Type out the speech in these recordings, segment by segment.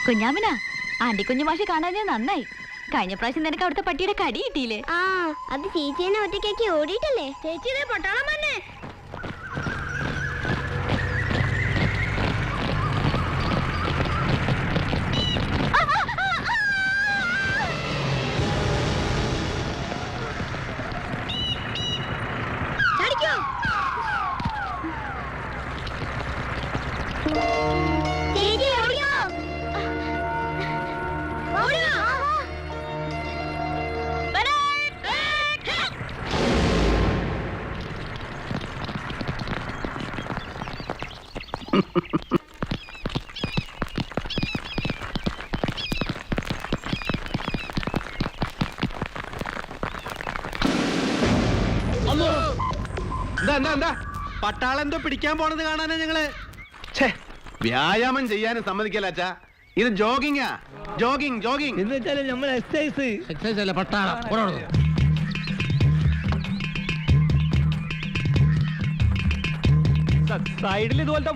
Kunjamina anti കുഞ്ഞു മാഷി കാണാൻ നന്നായി. കഴിഞ്ഞ പ്രാവശ്യം നിനക്ക് അവിടുത്തെ പട്ടിയുടെ കടി കിട്ടിയില്ലേ? ആ അത് ചേച്ചീനെ ഒറ്റയ്ക്കാക്കി ഓടിയിട്ടല്ലേ? ചേച്ചിയുടെ പൊട്ടാളം തന്നെ. പട്ടാളെന്തോ പിടിക്കാൻ പോണത് കാണാനാ ഞങ്ങള്. വ്യായാമം ചെയ്യാനും സമ്മതിക്കല്ലാച്ചാ. ഇത് ജോഗിങ്ങാ. ജോഗിങ് ജോഗിങ് എന്ന് വെച്ചാല് നമ്മൾ എക്സസൈസ് അല്ല പട്ടാളം. സൈഡിൽ ഇതുപോലത്തെ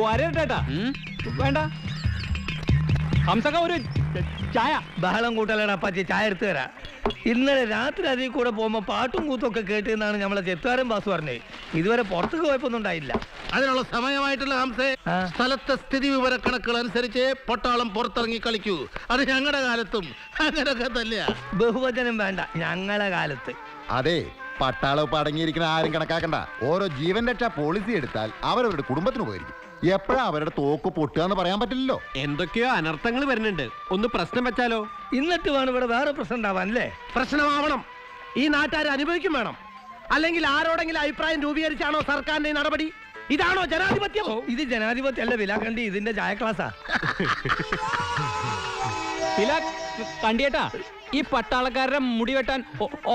വരട്ടാ വേണ്ട. ഹംസക്ക ഒരു ചായ. ബഹളം കൂട്ടലടാ പറ്റി ചായ എടുത്തു തരാ. ഇന്നലെ രാത്രി അതിൽ കൂടെ പോകുമ്പോ പാട്ടും കൂത്തൊക്കെ കേട്ടെന്നാണ് നമ്മളെ ചെത്തുകാരൻ ബാസ് പറഞ്ഞത്. ഇതുവരെ പുറത്തേക്ക് പോയപ്പൊന്നും ഉണ്ടായില്ല. അതിനുള്ള സമയമായിട്ടുള്ള ഹംസേ, സ്ഥലത്തെ സ്ഥിതി വിവര കണക്കുകൾ അനുസരിച്ച് പട്ടാളം പുറത്തിറങ്ങി കളിക്കൂ. അത് ഞങ്ങളുടെ കാലത്തും അങ്ങനൊക്കെ തന്നെയാ. ബഹുവചനം വേണ്ട, ഞങ്ങളെ കാലത്ത്. അതെ, പട്ടാളം ഇപ്പൊ അടങ്ങിയിരിക്കുന്ന ആരും കണക്കാക്കണ്ട. ഓരോ ജീവൻ രക്ഷാ പോളിസി എടുത്താൽ അവരവരുടെ കുടുംബത്തിന് ഉപകരിക്കും. എപ്പോഴാ അവരുടെ തോക്ക് പൊട്ടുക എന്ന് പറയാൻ പറ്റില്ലല്ലോ. എന്തൊക്കെയോ അനർത്ഥങ്ങൾ വരുന്നുണ്ട്. ഒന്ന് പ്രശ്നം വെച്ചാലോ? എന്നിട്ട് വേണം ഇവിടെ വേറെ പ്രശ്നം ഉണ്ടാവാൻ അല്ലേ? പ്രശ്നമാവണം. ഈ നാട്ടുകാർ അനുഭവിക്കും വേണം. അല്ലെങ്കിൽ ആരോടെങ്കിലും അഭിപ്രായം രൂപീകരിച്ചാണോ സർക്കാരിന്റെ നടപടി? ഇതാണോ ജനാധിപത്യം? ഇത് ജനാധിപത്യം അല്ല വിലാക്കണ്ടി, ഇതിന്റെ ചായ ക്ലാസ്സാ. കണ്ടിയേട്ടാ, ഈ പട്ടാളക്കാരുടെ മുടി വെട്ടാൻ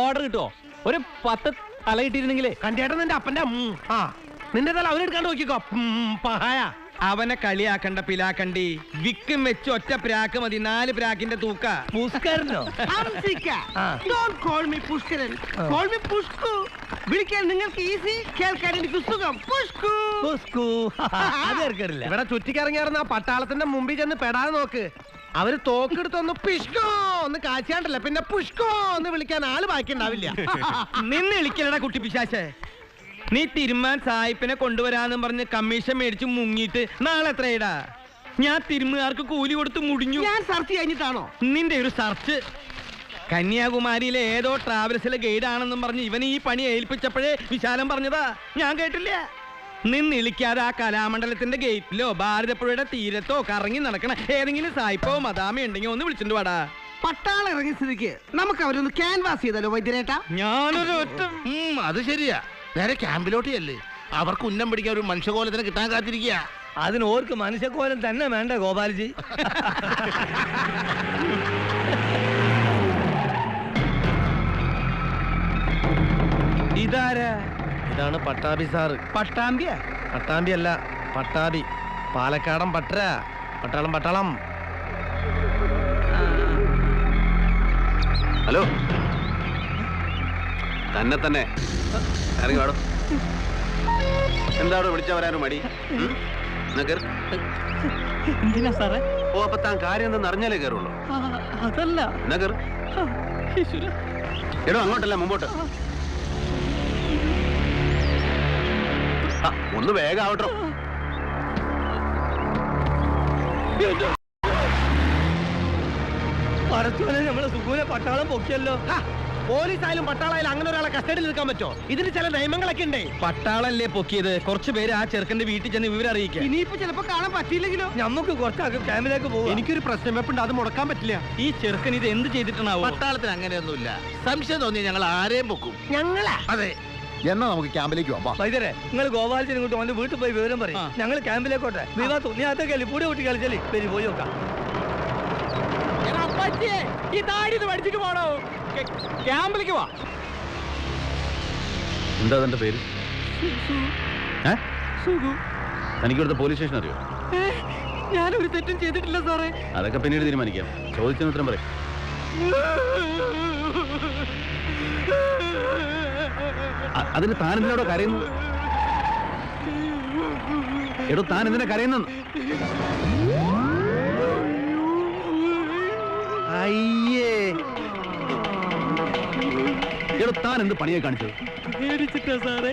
ഓർഡർ കിട്ടുമോ? ഒരു 10 തല കിട്ടിയിരുന്നെങ്കിലേ. കണ്ടിയേട്ടൻ നിന്റെ അപ്പന്റെ നിന്റെ തല അവനെടുക്കാണ്ട് നോക്കിക്കോ. അവനെ കളിയാക്കണ്ട പിലാക്കണ്ടി. വിക്കും വെച്ച് ഒറ്റ പ്രാക്ക് മതി, 4 പ്രാക്കിന്റെ തൂക്ക. പുഷ്കരനോ? വിളിക്കാൻ നിങ്ങൾക്ക് ഈസി, കേൾക്കാൻ എനിക്ക് സുഖം. ഇവിടെ ചുറ്റിക്കറങ്ങിയാർന്ന പട്ടാളത്തിന്റെ മുമ്പിൽ ചെന്ന് പെടാതെ നോക്ക്. അവര് തോക്കെടുത്തൊന്ന് പിഷ്കോ ഒന്ന് കാച്ചാണ്ടല്ല, പിന്നെ പുഷ്കോ എന്ന് വിളിക്കാൻ ആള് ബാക്കി ഉണ്ടാവില്ല. നിന്ന് വിളിക്കലടാ കുട്ടി പിശാചേ. നീ തിരുമാൻ സായിപ്പിനെ കൊണ്ടുവരാന്നും പറഞ്ഞ് കമ്മീഷൻ മേടിച്ച് മുങ്ങിയിട്ട് നാളെ എത്രയിടാ? ഞാൻ തിരുമുകാർക്ക് കൂലി കൊടുത്ത് മുടിഞ്ഞു. ഞാൻ സെർച്ച് കഴിഞ്ഞിട്ടാണോ? നിന്റെ ഒരു സെർച്ച്. കന്യാകുമാരിയിലെ ഏതോ ട്രാവൽസിലെ ഗൈഡ് ആണെന്നും പറഞ്ഞ് ഇവൻ ഈ പണി ഏൽപ്പിച്ചപ്പോഴേ വിശാലം പറഞ്ഞതാ, ഞാൻ കേട്ടില്ല. നിന്നിളിക്കാതെ ആ കലാമണ്ഡലത്തിന്റെ ഗേറ്റിലോ ഭാരതപ്പുഴയുടെ തീരത്തോ കറങ്ങി നടക്കണ ഏതെങ്കിലും സായിപ്പോ മദാമ ഉണ്ടെങ്കിൽ ഒന്ന് വിളിച്ചിട്ട് വാടാ. പട്ടാളം ഇറങ്ങിയ സ്ഥിതിക്ക് നമുക്ക് അവരൊന്ന് ക്യാൻവാസ് ചെയ്താലോ വൈദ്യരേട്ടാ? ഞാനൊരു ഒറ്റ അത് ശരിയാ. നേരെ ക്യാമ്പിലോട്ട് അല്ലേ? അവർക്ക് ഉന്നം പിടിക്കാൻ ഒരു മനുഷ്യകോലത്തിന് കിട്ടാൻ കാത്തിരിക്കുക. അതിന് ഓർക്ക് മനുഷ്യക്കോലം തന്നെ വേണ്ട ഗോപാൽജി. ഇതാരാ? ഇതാണ് പട്ടാമ്പി സാറ്. പട്ടാമ്പിയ? പട്ടാമ്പി അല്ല, പട്ടാമ്പി. പാലക്കാടൻ പട്ടര. പട്ടാളം പട്ടാളം. ഹലോ, തന്നെ ഇറങ്ങി വാടോ. എന്താണോ വിളിച്ചാ വരാനോ മടി? എന്തിനാ സാറേ? ഓ, അപ്പൊ താൻ കാര്യം എന്തെന്ന് അറിഞ്ഞാലേ കയറുള്ളൂ. അതല്ല. എടോ, അങ്ങോട്ടല്ല മുമ്പോട്ട്. ഒന്ന് വേഗം ആവട്ടോ. പറച്ചോനെ, നമ്മളെ സുഖൂനെ പട്ടാളം പൊക്കിയല്ലോ. പോലീസായാലും പട്ടാളായാലും അങ്ങനെ ഒരാളെ കസ്റ്റഡിയിൽ നിൽക്കാൻ പറ്റോ? ഇതിന് ചില നിയമങ്ങളൊക്കെ ഉണ്ടേ. പട്ടാളല്ലേ പൊക്കിയത്? കുറച്ചു പേര് ആ ചെറുക്കന്റെ വീട്ടിൽ ചെന്ന് വിവരം അറിയിക്കാം. ഇനിയിപ്പോ ചിലപ്പോ കാണാൻ പറ്റിയില്ലെങ്കിലോ? നമുക്ക് കുറച്ച് ക്യാമ്പിലേക്ക് പോകും. എനിക്കൊരു പ്രശ്നം വെപ്പുണ്ട്, അത് മുടക്കാൻ പറ്റില്ല. ഈ ചെറുക്കൻ ഇത് എന്ത് ചെയ്തിട്ടാണാവോ? പട്ടാളത്തിന് അങ്ങനെയൊന്നുമില്ല. സംശയം തോന്നി ഞങ്ങൾ ആരെയും പൊക്കും. ഞങ്ങളാ? അതെ. എന്നാ നമുക്ക് ക്യാമ്പിലേക്ക് പോവാം. വൈദ്യരെ, നിങ്ങൾ ഗോപാലത്തിന് ഇങ്ങോട്ട് അവന്റെ വീട്ടിൽ പോയി വിവരം പറയും. ഞങ്ങൾ ക്യാമ്പിലേക്കോട്ടെ. നീ അതൊക്കെ പൂടെ കുട്ടി കളിച്ചല്ലേ പേര് പോയി നോക്കാം. പഠിച്ചിട്ട് പോണോ? ക്യാമ്പിലേക്ക് വാ. എന്താ തന്റെ പേര്? തനിക്കിവിടുത്തെ പോലീസ് സ്റ്റേഷൻ അറിയോ? ഞാനൊരു തെറ്റും ചെയ്തിട്ടില്ല സാറേ. അതൊക്കെ പിന്നീട് തീരുമാനിക്കാം. ചോദിച്ചതിന് ഉത്തരം പറയും. അതിന് താൻ എന്തിനോടോ കരയുന്നു? എടോ, താൻ എന്തിനാ കരയുന്നു? താൻ എന്ത് പണിയെ കാണിച്ചത്? സാറേ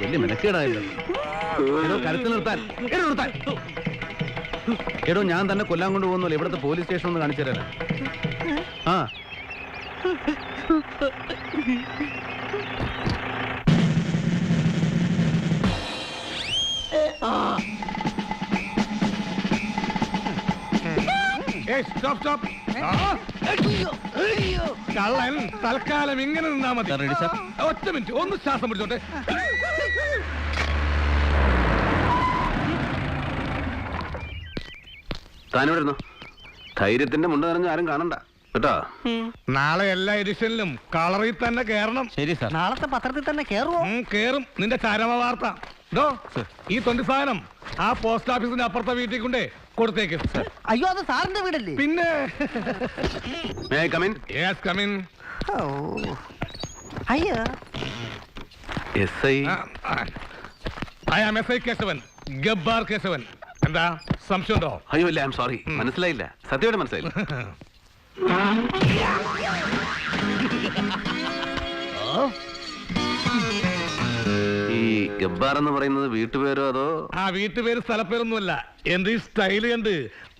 വലിയ മെനക്കേടായല്ലോ. എടോ, കരുത്തിൽ നിർത്താൻ. എടോ, നിർത്താൻ. എടോ, ഞാൻ തന്നെ കൊല്ലാൻ കൊണ്ടുപോകുന്നല്ലോ. ഇവിടുത്തെ പോലീസ് സ്റ്റേഷൻ ഒന്ന് കാണിച്ചു തരാനാ. ആ, കള്ളൻ തൽക്കാലം ഇങ്ങനെ നിന്നാ മതി. Ready sir. ഒറ്റ മിനിറ്റ്, ഒന്ന് ശ്വാസം പിടിച്ചോട്ടെ. താനിവിടെ ഇരുന്നോ. ധൈര്യത്തിന്റെ മുണ്ട് നിറഞ്ഞ ആരും കാണണ്ട കേട്ടോ. നാളെ എല്ലാ എഡിഷനിലും കളറിൽ തന്നെ കേറണം. ശരി സാർ. നാളത്തെ പത്രത്തിൽ തന്നെ കേറുവോ? കേറും. നിന്റെ ചരമ വാർത്ത ഡോ, ഈ തൊണ്ടി സാധനം ആ പോസ്റ്റ് ഓഫീസിന്റെ അപ്പുറത്തെ വീട്ടിൽ കൊണ്ടേ കൊടുത്തേക്ക്. അയ്യോ, അത് സാറിന്റെ വീടല്ലേ? പിന്നെ May I come in? Yes come in. അയ്യോ, SI. I am S I Keshavan, Gabbar Keshavan. എന്താ സംശയമുണ്ടോ? അയ്യോ ഇല്ല, ഐ എം സോറി. മനസ്സിലായില്ല. സത്യമായിട്ട് മനസ്സിലായില്ല. ഈ ഗബ്ബാർ എന്ന് പറയുന്നത് വീട്ടുപേരോ അതോ? ആ വീട്ടുപേര് സ്ഥലപ്പേരൊന്നുമല്ല. എന്റെ ഈ സ്റ്റൈല് കണ്ട്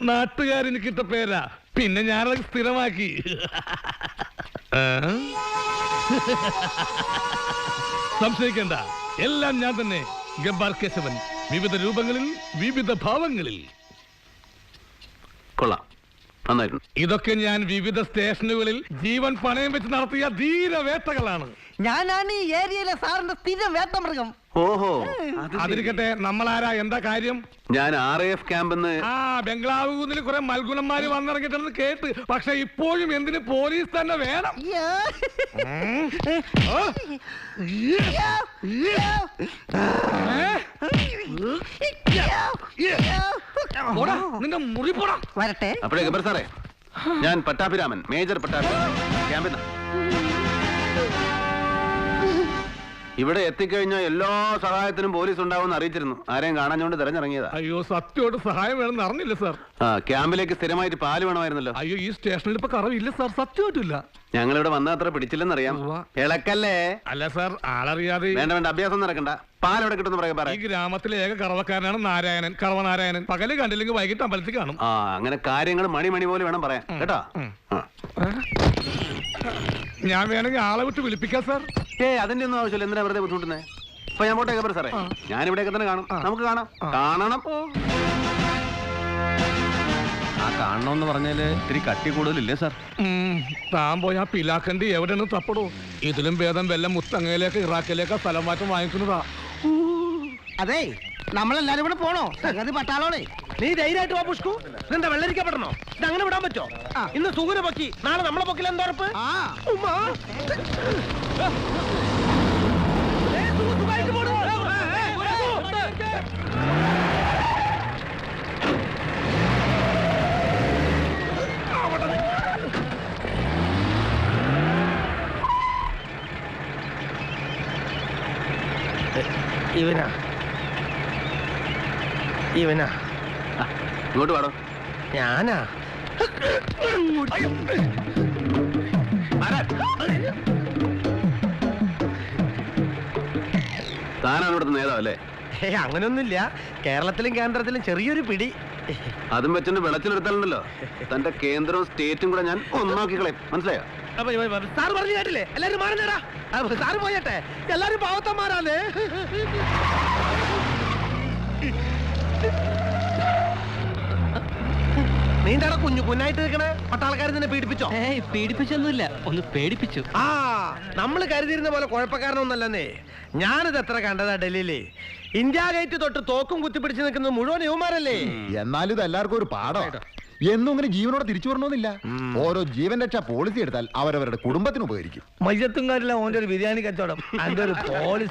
നാട്ടുകാരെനിക്ക് ഇട്ട പേരാ. പിന്നെ ഞാനത് സ്ഥിരമാക്കി. സംശയിക്കണ്ട, എല്ലാം ഞാൻ തന്നെ. ഗബ്ബാർ കേശവൻ, വിവിധ രൂപങ്ങളിൽ വിവിധ ഭാവങ്ങളിൽ. കൊള്ളാം, നന്നായിരുന്നു. ഇതൊക്കെ ഞാൻ വിവിധ സ്റ്റേഷനുകളിൽ ജീവൻ പണയം വെച്ച് നടത്തിയ ധീരവേട്ടകളാണ്. ഞാനാണ് ഈ ഏരിയയിലെ സാറിന്റെ സ്ഥിരം വേട്ടമൃഗം. ഓഹോ, അതിരിക്കട്ടെ, നമ്മളാരാ, എന്താ കാര്യം? ഞാൻ RAF ക്യാമ്പെന്ന്. ആ ബംഗ്ലാവ് കുന്നിൽ കുറെ മൽഗുണന്മാര് വന്നിറങ്ങിട്ടെന്ന് കേട്ട്. പക്ഷെ ഇപ്പോഴും എന്തിന് പോലീസ് തന്നെ വേണം? പോടാ, നിന്റെ മുറി പോടാ. വരട്ടെ. അപ്പോഴേ ഗബ്ബർ സാറേ, ഞാൻ പട്ടാഭിരാമൻ, മേജർ പട്ടാഭിരാമൻ, ക്യാമ്പിൽ നിന്ന്. ഇവിടെ എത്തിക്കഴിഞ്ഞാൽ എല്ലാ സഹായത്തിനും പോലീസ് ഉണ്ടാവുമെന്ന് അറിയിച്ചിരുന്നു. ആരെയും കാണാഞ്ഞോണ്ട് തെരഞ്ഞിറങ്ങിയതാ. അയ്യോ, സത്യമായിട്ട് സഹായം വേണമെന്ന് അറിഞ്ഞില്ല സാർ. ആ, ക്യാമ്പിലേക്ക് സ്ഥിരമായിട്ട് പാല് വേണമായിരുന്നല്ലോ. അയ്യോ, ഈ സ്റ്റേഷനിൽ ഇപ്പൊ കറവില്ല സാർ, സത്യമായിട്ടില്ല. ഞങ്ങളിവിടെ വന്ന അത്ര പിടിച്ചില്ലെന്നറിയാം. ഉവ്വ. ഇളക്കല്ലേ? അല്ല സാർ, ആളറിയാതെ. വേണ്ട വേണ്ട, അഭ്യാസം നടക്കണ്ട. പാൽ എവിടെ കിട്ടുന്ന പറയാ. ഈ ഗ്രാമത്തിലെ ഏക കറവക്കാരനാണ് നാരായണൻ, കറവനാരായണൻ. പകല് കണ്ടില്ലെങ്കിൽ വൈകിട്ട് അമ്പലത്തിൽ കാണും. ആ, അങ്ങനെ കാര്യങ്ങൾ മണി പോലെ വേണം പറയാൻ കേട്ടോ. ആ. ഞാൻ വേണമെങ്കിൽ ആളെ വിട്ട് വിളിപ്പിക്കാം സാർ. അതിന്റെ ഒന്നും ആവശ്യമില്ല. എന്തിനാ വെറുതെ ബുദ്ധിമുട്ടുന്നേ? ഇപ്പൊ ഞാൻ പോട്ടെ ഗബ്ബർ സാറേ. ഞാൻ ഇവിടെയൊക്കെ തന്നെ കാണും. നമുക്ക് കാണാം. കാണണം. ആ, കാണണമെന്ന് പറഞ്ഞാല് ഇത്തിരി കട്ടി കൂടുതലില്ലേ സാർ? താൻ പോയി ആ പിലാക്കണ്ടി എവിടെയാണ് തപ്പടോ? ഇതിലും ഭേദം വല്ല മുത്തങ്ങയിലേക്ക് ഇറാഖിലേക്ക് സ്ഥലം മാറ്റം വാങ്ങിക്കുന്നതാ. അതെ, നമ്മളെല്ലാരും കൂടെ പോണോ? സംഗതി പട്ടാളോളെ. നീ ധൈര്യമായിട്ട് വാ പുഷ്കു. ഇതെന്താ വെള്ളരിക്കപ്പെടണോ? ഇത് അങ്ങനെ വിടാൻ പറ്റോ? ഇന്ന് സൂര്യ പൊക്കി, നാളെ നമ്മളെ പൊക്കിൽ എന്താ ഉറപ്പ്? ഉമ്മാ. സുഖമായിട്ട് പോണു. ഇവനാ ഇവനാ ഇങ്ങോട്ട് പാടോ. ഞാനാ. താനാണ് ഇവിടുത്തെ നേതാവല്ലേ? അങ്ങനൊന്നുമില്ല. കേരളത്തിലും കേന്ദ്രത്തിലും ചെറിയൊരു പിടി. അതും വെച്ചിട്ട് വെളച്ചിലെടുത്താലുണ്ടല്ലോ, തന്റെ കേന്ദ്രവും സ്റ്റേറ്റും കൂടെ ഞാൻ ഒന്നാക്കി കളയും. മനസ്സിലായോ? സാറ് പറഞ്ഞു കേട്ടില്ലേ? എല്ലാരും മാറുന്നേടാ. സാറ് പോയട്ടെ, എല്ലാരും പാവത്തന്മാരാണ്. നീന്താടാ കുഞ്ഞായിട്ട് നിൽക്കണേ? പട്ടാളക്കാരൻ നിന്നെ പീഡിപ്പിച്ചോ? പീഡിപ്പിച്ചൊന്നുമില്ല, ഒന്ന് പേടിപ്പിച്ചു. ആ, നമ്മൾ കരുതിയിരുന്ന പോലെ കുഴപ്പക്കാരനൊന്നല്ലെന്നേ. ഞാനിത് എത്ര കണ്ടതാ ഡൽഹിയില്. ഇന്ത്യ ഗേറ്റ് തൊട്ട് തോക്കും കുത്തിപ്പിടിച്ച് നിൽക്കുന്നത് മുഴുവൻ യുവമാരല്ലേ. എന്നാലും ഇത് എല്ലാവർക്കും ഒരു പാഠമാണ്. എന്നും ഇങ്ങനെ ജീവനോടെ തിരിച്ചു വരണമെന്നില്ല. ഓരോ ജീവൻ രക്ഷാ പോളിസി എടുത്താൽ അവരവരുടെ കുടുംബത്തിന് ഉപകരിക്കും. മയ്യത്തും കാര്യമില്ല ഓൻ്റെ ഒരു ബിരിയാണി കച്ചവടം. അതിന്റെ ഒരു പോളിസി